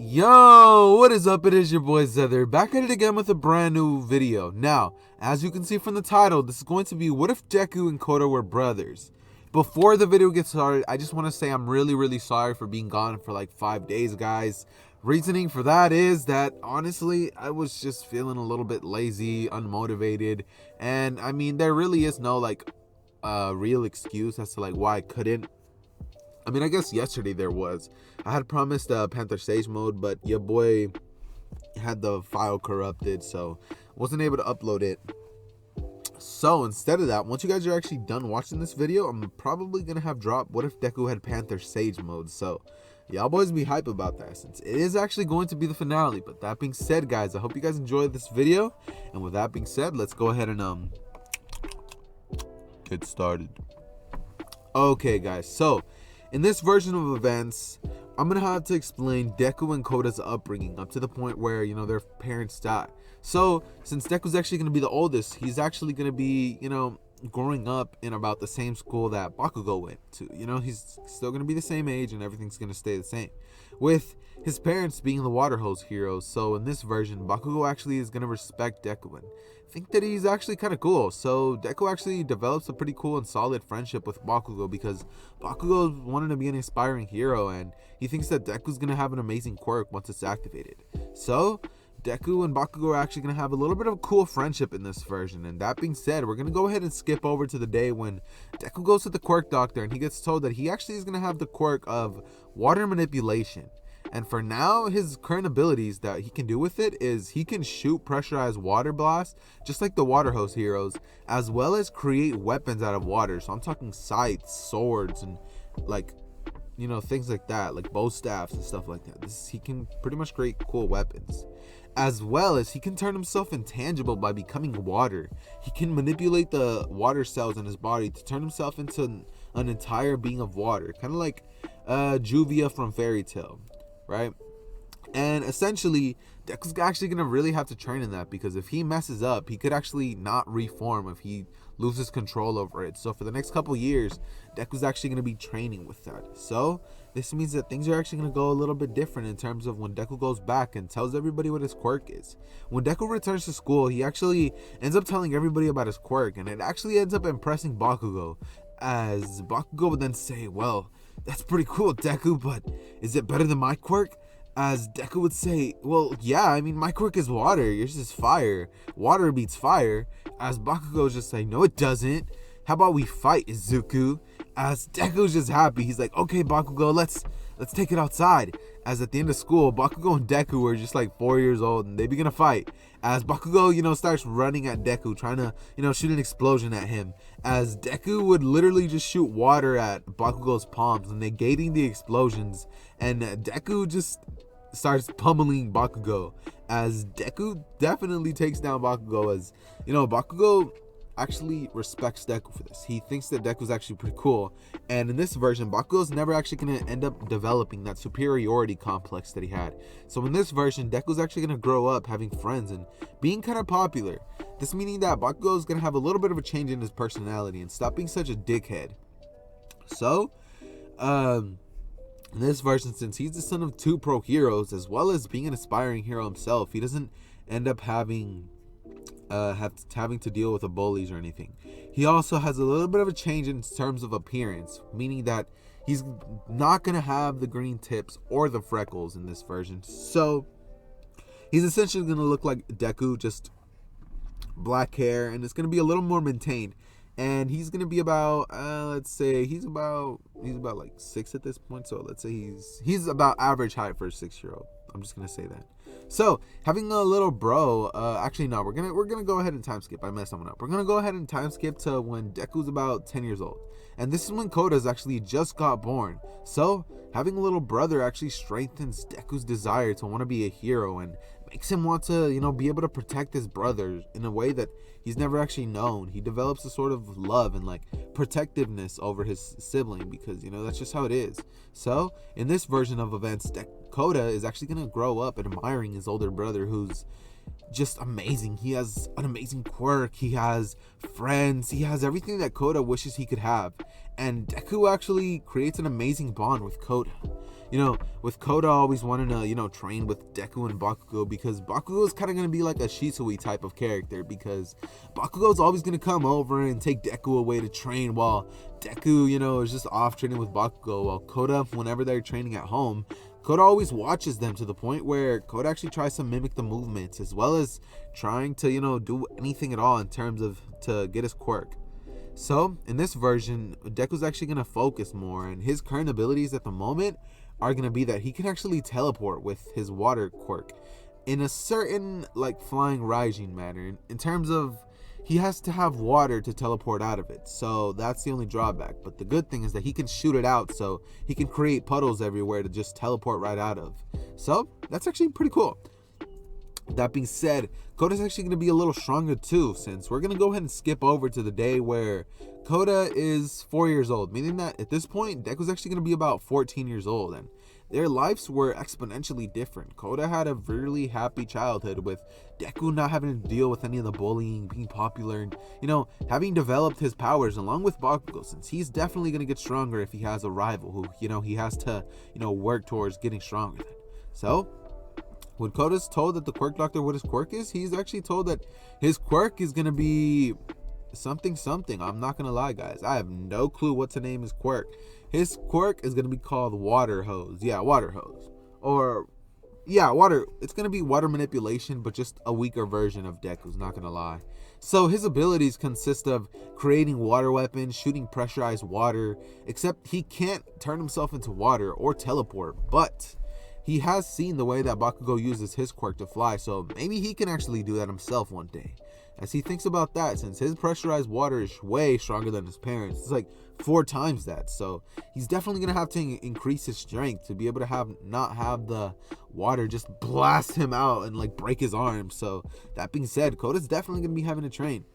Yo, what is up? It is your boy Zether, back at it again with a brand new video. Now, as you can see from the title, this is going to be what if Deku and Kota were brothers. Before the video gets started, I just want to say I'm really sorry for being gone for like 5 days, guys. Reasoning for that is that, honestly, I was just feeling a little bit lazy, unmotivated, and I mean, there really is no like real excuse as to like why I couldn't. I mean, I guess yesterday there was. I had promised Panther Sage mode, but your boy had the file corrupted, so wasn't able to upload it. So instead of that, once you guys are actually done watching this video, I'm probably gonna have dropped what if Deku had Panther Sage mode. So y'all boys be hype about that, since it is actually going to be the finale. But that being said, guys, I hope you guys enjoyed this video. And with that being said, let's go ahead and get started. Okay, guys, so in this version of events, I'm going to have to explain Deku and Kota's upbringing up to the point where, you know, their parents die. So, since Deku's actually going to be the oldest, he's actually going to be, you know, growing up in about the same school that Bakugo went to. You know, he's still going to be the same age and everything's going to stay the same. With his parents being the water hose heroes, so in this version, Bakugo actually is going to respect Deku and think that he's actually kind of cool. So Deku actually develops a pretty cool and solid friendship with Bakugo because Bakugo wanted to be an inspiring hero and he thinks that Deku's going to have an amazing quirk once it's activated. So Deku and Bakugo are actually going to have a little bit of a cool friendship in this version. And that being said, we're going to go ahead and skip over to the day when Deku goes to the quirk doctor and he gets told that he actually is going to have the quirk of water manipulation. And for now, his current abilities that he can do with it is he can shoot pressurized water blasts, just like the water hose heroes, as well as create weapons out of water. So I'm talking scythes, swords, and like, you know, things like that, like bow staffs and stuff like that. He can pretty much create cool weapons. As well as he can turn himself intangible by becoming water. He can manipulate the water cells in his body to turn himself into an entire being of water, kind of like Juvia from Fairy Tail. Right? And essentially, Deku's actually going to really have to train in that, because if he messes up, he could actually not reform if he loses control over it. So for the next couple years, Deku's actually going to be training with that. So this means that things are actually going to go a little bit different in terms of when Deku goes back and tells everybody what his quirk is. When Deku returns to school, he actually ends up telling everybody about his quirk, and it actually ends up impressing Bakugo, as Bakugo would then say, well, that's pretty cool, Deku, but is it better than my quirk? As Deku would say, well, yeah, I mean, my quirk is water, yours is fire. Water beats fire. As Bakugo's just like, no, it doesn't. How about we fight, Izuku? As Deku's just happy, he's like, okay, Bakugo, let's take it outside. As at the end of school, Bakugo and Deku are just like 4 years old and they begin a fight. As Bakugo, you know, starts running at Deku, trying to, you know, shoot an explosion at him. As Deku would literally just shoot water at Bakugo's palms, negating the explosions. And Deku just starts pummeling Bakugo. As Deku definitely takes down Bakugo, as, you know, Bakugo actually respects Deku for this. He thinks that Deku's actually pretty cool, and in this version, Bakugo's never actually going to end up developing that superiority complex that he had. So in this version, Deku's actually going to grow up having friends and being kind of popular. This meaning that Bakugo's going to have a little bit of a change in his personality and stop being such a dickhead. So, in this version, since he's the son of two pro heroes, as well as being an aspiring hero himself, he doesn't end up having to deal with the bullies or anything. He also has a little bit of a change in terms of appearance, meaning that he's not going to have the green tips or the freckles in this version. So he's essentially going to look like Deku, just black hair, and it's going to be a little more maintained. And he's going to be about, let's say he's about like 6 at this point. So let's say he's about average height for a 6-year-old. I'm just going to say that. So, having a little bro, actually no, we're gonna go ahead and time skip. I messed someone up. We're gonna go ahead and time skip to when Deku's about 10 years old. And this is when Kota's actually just got born. So, having a little brother actually strengthens Deku's desire to want to be a hero and makes him want to, you know, be able to protect his brother in a way that he's never actually known. He develops a sort of love and like protectiveness over his sibling because, you know, that's just how it is. So in this version of events, Kota is actually gonna grow up admiring his older brother, who's just amazing. He has an amazing quirk, he has friends, he has everything that Kota wishes he could have. And Deku actually creates an amazing bond with Kota. With Kota always wanting to, train with Deku and Bakugo, because Bakugo is kind of going to be like a Shisui type of character, because Bakugo is always going to come over and take Deku away to train, while Deku, is just off training with Bakugo, while Kota, whenever they're training at home, Kota always watches them, to the point where Kota actually tries to mimic the movements, as well as trying to, do anything at all in terms of to get his quirk. So, in this version, Deku's actually going to focus more, and his current abilities at the moment are going to be that he can actually teleport with his water quirk in a certain, flying Raijin manner, in terms of he has to have water to teleport out of it. So that's the only drawback. But the good thing is that he can shoot it out, so he can create puddles everywhere to just teleport right out of. So that's actually pretty cool. That being said, Kota's actually going to be a little stronger too, since we're going to go ahead and skip over to the day where Kota is 4 years old, meaning that at this point, Deku's actually going to be about 14 years old, and their lives were exponentially different. Kota had a really happy childhood, with Deku not having to deal with any of the bullying, being popular, and, having developed his powers along with Bakugo, since he's definitely going to get stronger if he has a rival who, he has to, work towards getting stronger than. So, when Kota's told that the quirk doctor what his quirk is, he's actually told that his quirk is going to be something. I'm not going to lie, guys. I have no clue what to name his quirk. His quirk is going to be called Water Hose. Yeah, Water Hose. Water. It's going to be water manipulation, but just a weaker version of Deku's, not going to lie. So his abilities consist of creating water weapons, shooting pressurized water, except he can't turn himself into water or teleport, but he has seen the way that Bakugo uses his quirk to fly, so maybe he can actually do that himself one day. As he thinks about that, since his pressurized water is way stronger than his parents, it's 4 times that, so he's definitely going to have to increase his strength to be able to not have the water just blast him out and break his arm. So that being said, Kota's definitely going to be having to train.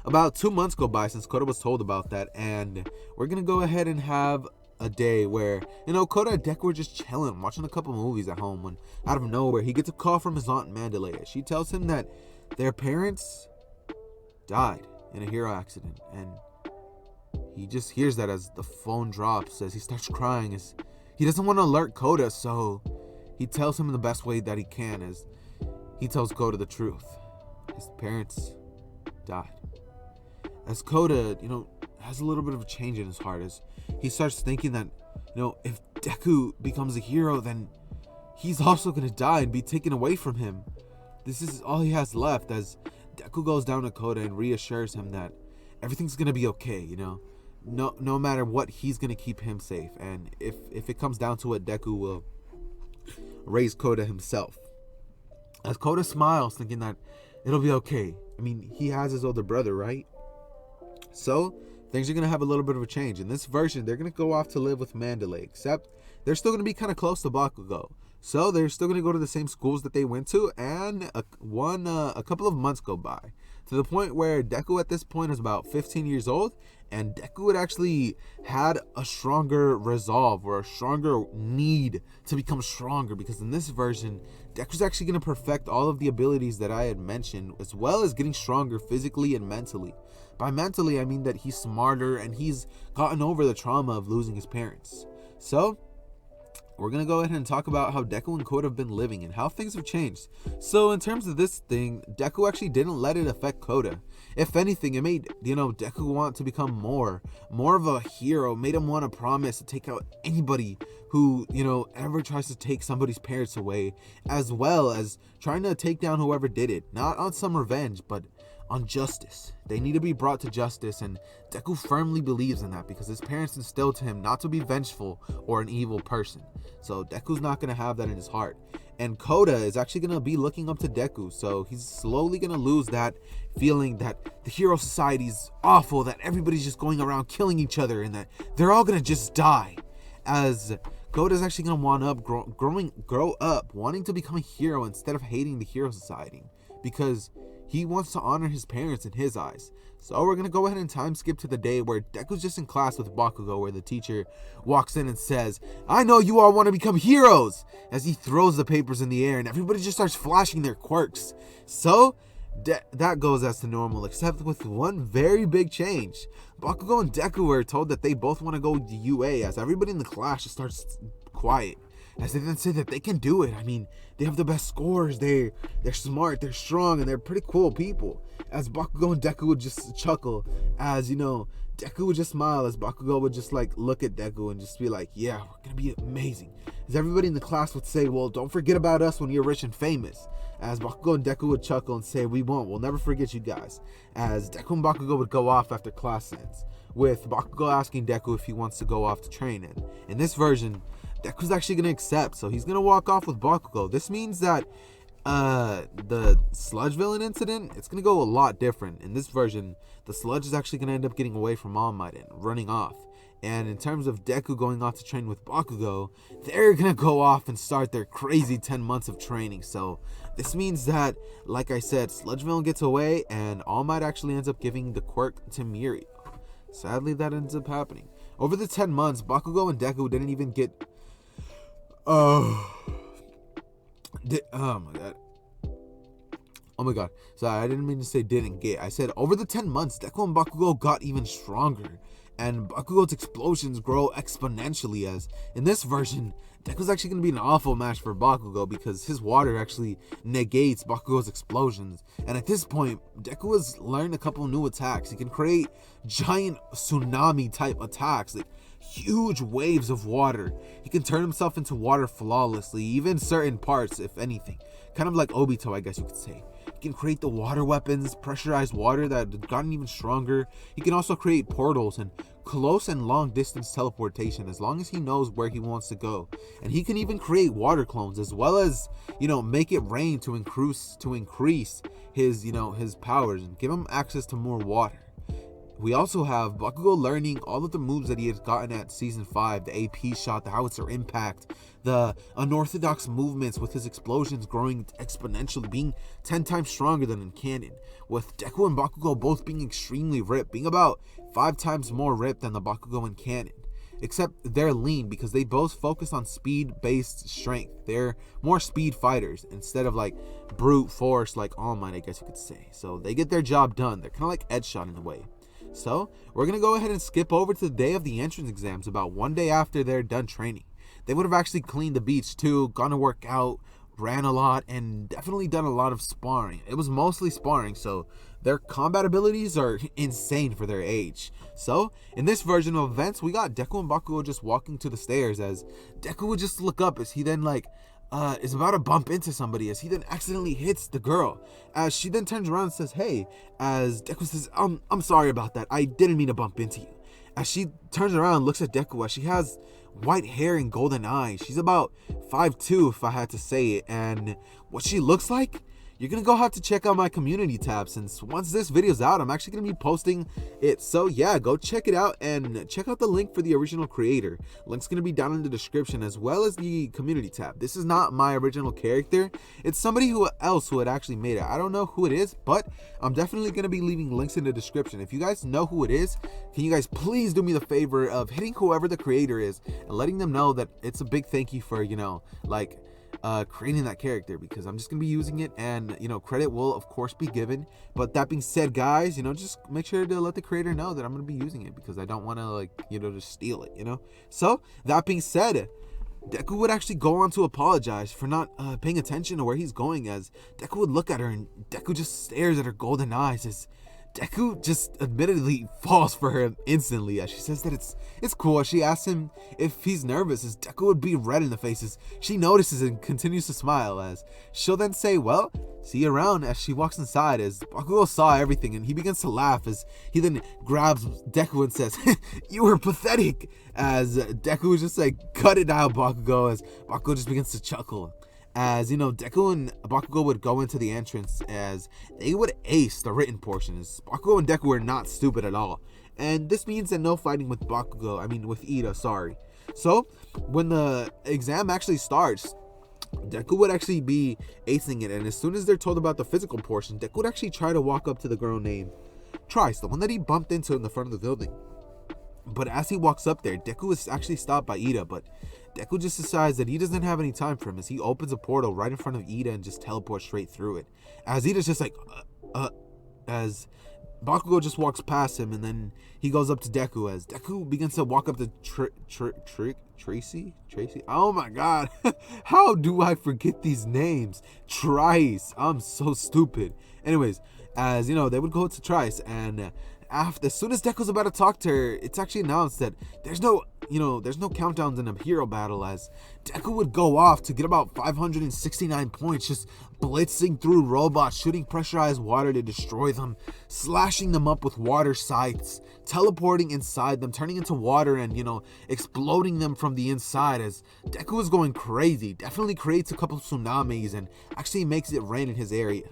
About 2 months go by since Kota was told about that, and we're going to go ahead and have a day where, Kota and Deku were just chilling, watching a couple movies at home, when out of nowhere he gets a call from his aunt Mandalay. She tells him that their parents died in a hero accident, and he just hears that as the phone drops, as he starts crying, as he doesn't want to alert Kota, so he tells him in the best way that he can, as he tells Kota the truth. His parents died. As Kota, has a little bit of a change in his heart, as he starts thinking that, if Deku becomes a hero, then he's also going to die and be taken away from him. This is all he has left, as Deku goes down to Kota and reassures him that everything's going to be okay, no matter what, he's going to keep him safe. And if it comes down to it, Deku will raise Kota himself. As Kota smiles, thinking that it'll be okay. I mean, he has his older brother, right? So things are going to have a little bit of a change. In this version, they're going to go off to live with Mandalay, except they're still going to be kind of close to Bakugo. So they're still going to go to the same schools that they went to, and a couple of months go by, to the point where Deku at this point is about 15 years old, and Deku had actually had a stronger resolve, or a stronger need to become stronger, because in this version, Deku's actually going to perfect all of the abilities that I had mentioned, as well as getting stronger physically and mentally. By mentally, I mean that he's smarter and he's gotten over the trauma of losing his parents. So we're going to go ahead and talk about how Deku and Kota have been living and how things have changed. So in terms of this thing, Deku actually didn't let it affect Kota. If anything, it made, Deku want to become more of a hero, made him want to promise to take out anybody who, ever tries to take somebody's parents away, as well as trying to take down whoever did it, not on some revenge, but on justice. They need to be brought to justice, and Deku firmly believes in that because his parents instilled to him not to be vengeful or an evil person. So Deku's not going to have that in his heart. And Kota is actually going to be looking up to Deku, so he's slowly going to lose that feeling that the hero society is awful, that everybody's just going around killing each other, and that they're all going to just die. As Kota is actually going to grow up wanting to become a hero instead of hating the hero society, because he wants to honor his parents in his eyes. So we're going to go ahead and time skip to the day where Deku's just in class with Bakugo, where the teacher walks in and says, "I know you all want to become heroes," as he throws the papers in the air and everybody just starts flashing their quirks. So that goes as to normal, except with one very big change. Bakugo and Deku are told that they both want to go to UA, as everybody in the class just starts quiet, as they then say that they can do it. I mean, they have the best scores, they're smart, they're strong, and they're pretty cool people. As Bakugo and Deku would just chuckle, as, you know, Deku would just smile, as Bakugo would just like look at Deku and just be like, "Yeah, we're gonna be amazing." As everybody in the class would say, "Well, don't forget about us when you're rich and famous." As Bakugo and Deku would chuckle and say, "We won't, we'll never forget you guys." As Deku and Bakugo would go off after class ends, with Bakugo asking Deku if he wants to go off to train. And in this version, Deku's actually going to accept, so he's going to walk off with Bakugo. This means that the sludge villain incident, it's going to go a lot different. In this version, the sludge is actually going to end up getting away from All Might and running off. And in terms of Deku going off to train with Bakugo, they're going to go off and start their crazy 10 months of training. So this means that, like I said, Sludge Villain gets away and All Might actually ends up giving the quirk to Mirio. Sadly, that ends up happening. Over the 10 months, Bakugo and Deku didn't even get... Oh my god. Sorry, I didn't mean to say didn't get. I said over the 10 months, Deku and Bakugo got even stronger. And Bakugo's explosions grow exponentially, as in this version, Deku's actually going to be an awful match for Bakugo because his water actually negates Bakugo's explosions. And at this point, Deku has learned a couple new attacks. He can create giant tsunami type attacks, like huge waves of water. He can turn himself into water flawlessly, even certain parts, if anything. Kind of like Obito, I guess you could say. He can create the water weapons, pressurized water that have gotten even stronger. He can also create portals and close and long distance teleportation as long as he knows where he wants to go. And he can even create water clones, as well as, you know, make it rain to increase his, you know, his powers and give him access to more water. We also have Bakugo learning all of the moves that he has gotten at Season 5, the AP shot, the howitzer impact, the unorthodox movements with his explosions growing exponentially, being 10 times stronger than in canon, with Deku and Bakugo both being extremely ripped, being about 5 times more ripped than the Bakugo in canon. Except they're lean because they both focus on speed-based strength. They're more speed fighters instead of like brute force like All Might, I guess you could say. So they get their job done. They're kind of like Edgeshot in a way. So we're going to go ahead and skip over to the day of the entrance exams, about one day after they're done training. They would have actually cleaned the beach too, gone to work out, ran a lot, and definitely done a lot of sparring. It was mostly sparring, so their combat abilities are insane for their age. So in this version of events, we got Deku and Bakugo just walking to the stairs, as Deku would just look up as he then is about to bump into somebody, as he then accidentally hits the girl, as she then turns around and says, "Hey," as Deku says, I'm sorry about that, I didn't mean to bump into you." As she turns around and looks at Deku, as she has white hair and golden eyes. She's about 5'2", if I had to say it, and what she looks like, you're gonna go have to check out my community tab, since once this video's out, I'm actually gonna be posting it. So yeah, go check it out and check out the link for the original creator. Link's gonna be down in the description, as well as the community tab. This is not my original character. It's somebody else who had actually made it. I don't know who it is, but I'm definitely gonna be leaving links in the description. If you guys know who it is, can you guys please do me the favor of hitting whoever the creator is and letting them know that it's a big thank you for, you know, like creating that character, because I'm just gonna be using it, and you know, credit will of course be given. But that being said, guys, you know, just make sure to let the creator know that I'm gonna be using it, because I don't want to, like, you know, just steal it, you know. So that being said, Deku would actually go on to apologize for not paying attention to where he's going, as Deku would look at her and Deku just stares at her golden eyes, as Deku just admittedly falls for her instantly, as she says that it's cool. She asks him if he's nervous, as Deku would be red in the faces. She notices and continues to smile, as she'll then say, "Well, see you around," as she walks inside, as Bakugo saw everything and he begins to laugh, as he then grabs Deku and says, "You were pathetic," as Deku was just like, "Cut it out, Bakugo," as Bakugo just begins to chuckle. As you know, Deku and Bakugo would go into the entrance, as they would ace the written portions. Bakugo and Deku were not stupid at all, and this means that no fighting with with Ida, sorry. So when the exam actually starts, Deku would actually be acing it, and as soon as they're told about the physical portion, Deku would actually try to walk up to the girl named Trice, the one that he bumped into in the front of the building. But as he walks up there, Deku is actually stopped by Ida, but Deku just decides that he doesn't have any time for him as he opens a portal right in front of Ida and just teleports straight through it. As Ida's just like, as Bakugo just walks past him, and then he goes up to Deku as Deku begins to walk up to Tracy? Oh my god. How do I forget these names? Trice. I'm so stupid. Anyways, as you know, they would go to Trice, and as soon as Deku's about to talk to her, it's actually announced that there's no countdowns in a hero battle, as Deku would go off to get about 569 points, just blitzing through robots, shooting pressurized water to destroy them, slashing them up with water scythes, teleporting inside them, turning into water, and exploding them from the inside. As Deku was going crazy, definitely creates a couple of tsunamis and actually makes it rain in his area.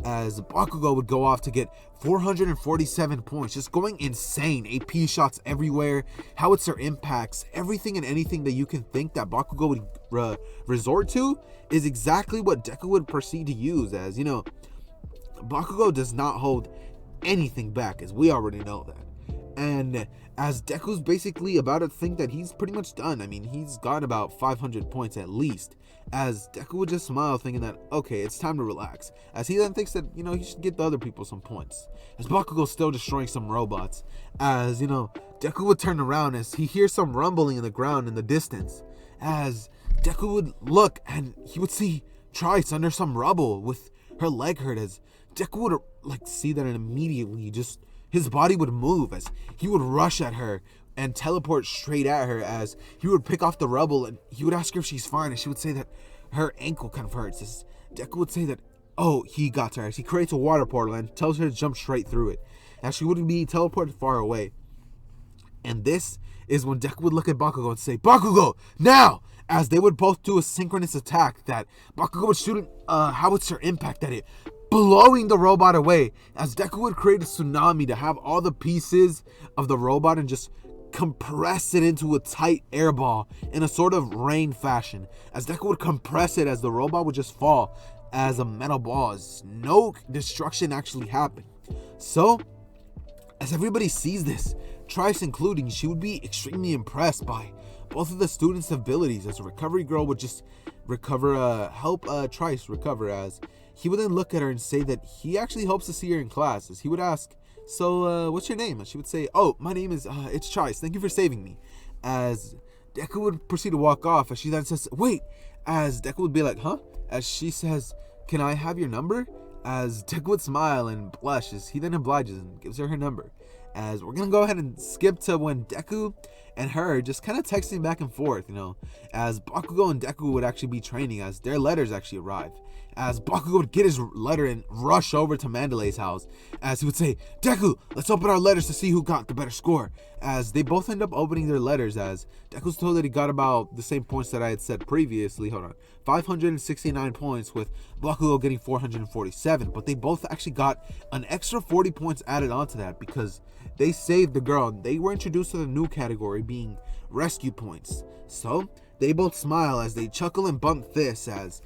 As Bakugo would go off to get 447 points, just going insane. AP shots everywhere, howitzer impacts, everything and anything that you can think that Bakugo would resort to is exactly what Deku would proceed to use. As Bakugo does not hold anything back, as we already know that. And as Deku's basically about to think that he's pretty much done. I mean, he's got about 500 points at least. As Deku would just smile, thinking that, okay, it's time to relax. As he then thinks that, he should get the other people some points. As Bakugo's still destroying some robots. As, Deku would turn around as he hears some rumbling in the ground in the distance. As Deku would look and he would see Trice under some rubble with her leg hurt. As Deku would, see that, and immediately just his body would move as he would rush at her and teleport straight at her. As he would pick off the rubble and he would ask her if she's fine, and she would say that her ankle kind of hurts. As Deku would say that, oh, he got her. As he creates a water portal and tells her to jump straight through it, as she wouldn't be teleported far away. And this is when Deku would look at Bakugo and say, Bakugo, now! As they would both do a synchronous attack that Bakugo would shoot a howitzer impact at it, blowing the robot away. As Deku would create a tsunami to have all the pieces of the robot and just compress it into a tight air ball in a sort of rain fashion. As Deku would compress it, as the robot would just fall as a metal ball, as no destruction actually happened. So, as everybody sees this, Trice including, she would be extremely impressed by both of the students' abilities, as a recovery girl would just help Trice recover. As he would then look at her and say that he actually hopes to see her in class. As he would ask, so what's your name? And she would say, oh, my name is it's Trice, thank you for saving me. As Deku would proceed to walk off, as she then says, wait. As Deku would be like, huh? As she says, can I have your number? As Deku would smile and blush, as he then obliges and gives her number. As we're gonna go ahead and skip to when Deku and her just kind of texting back and forth, as Bakugo and Deku would actually be training, as their letters actually arrive. As Bakugo would get his letter and rush over to Mandalay's house, as he would say, Deku, let's open our letters to see who got the better score. As they both end up opening their letters, as Deku's told that he got about the same points that I had said previously. 569 points, with Bakugo getting 447, but they both actually got an extra 40 points added onto that because they saved the girl. They were introduced to the new category being rescue points. So they both smile as they chuckle and bump fists. As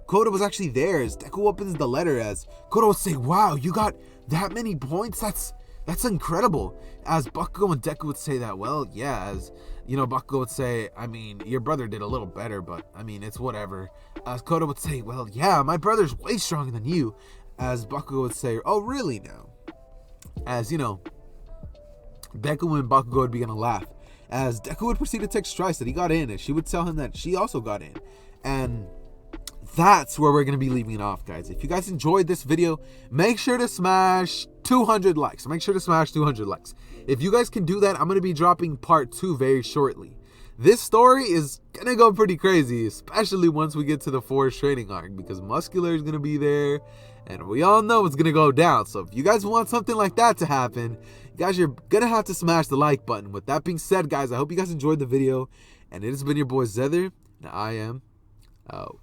Kota was actually there. As Deku opens the letter, as Kota would say, wow, you got that many points? That's incredible. As Bakugo and Deku would say that, well, yeah. As Bakugo would say, I mean, your brother did a little better, but I mean, it's whatever. As Kota would say, well, yeah, my brother's way stronger than you. As Bakugo would say, oh, really now? As Deku and Bakugo would begin to laugh. As Deku would proceed to text Trice that he got in, and she would tell him that she also got in. And that's where we're going to be leaving it off, guys. If you guys enjoyed this video, make sure to smash 200 likes. Make sure to smash 200 likes. If you guys can do that, I'm going to be dropping part 2 very shortly. This story is going to go pretty crazy, especially once we get to the Forest training arc, because Muscular is going to be there, and we all know it's going to go down. So if you guys want something like that to happen, you guys, you're going to have to smash the like button. With that being said, guys, I hope you guys enjoyed the video, and it has been your boy Zether, and I am out.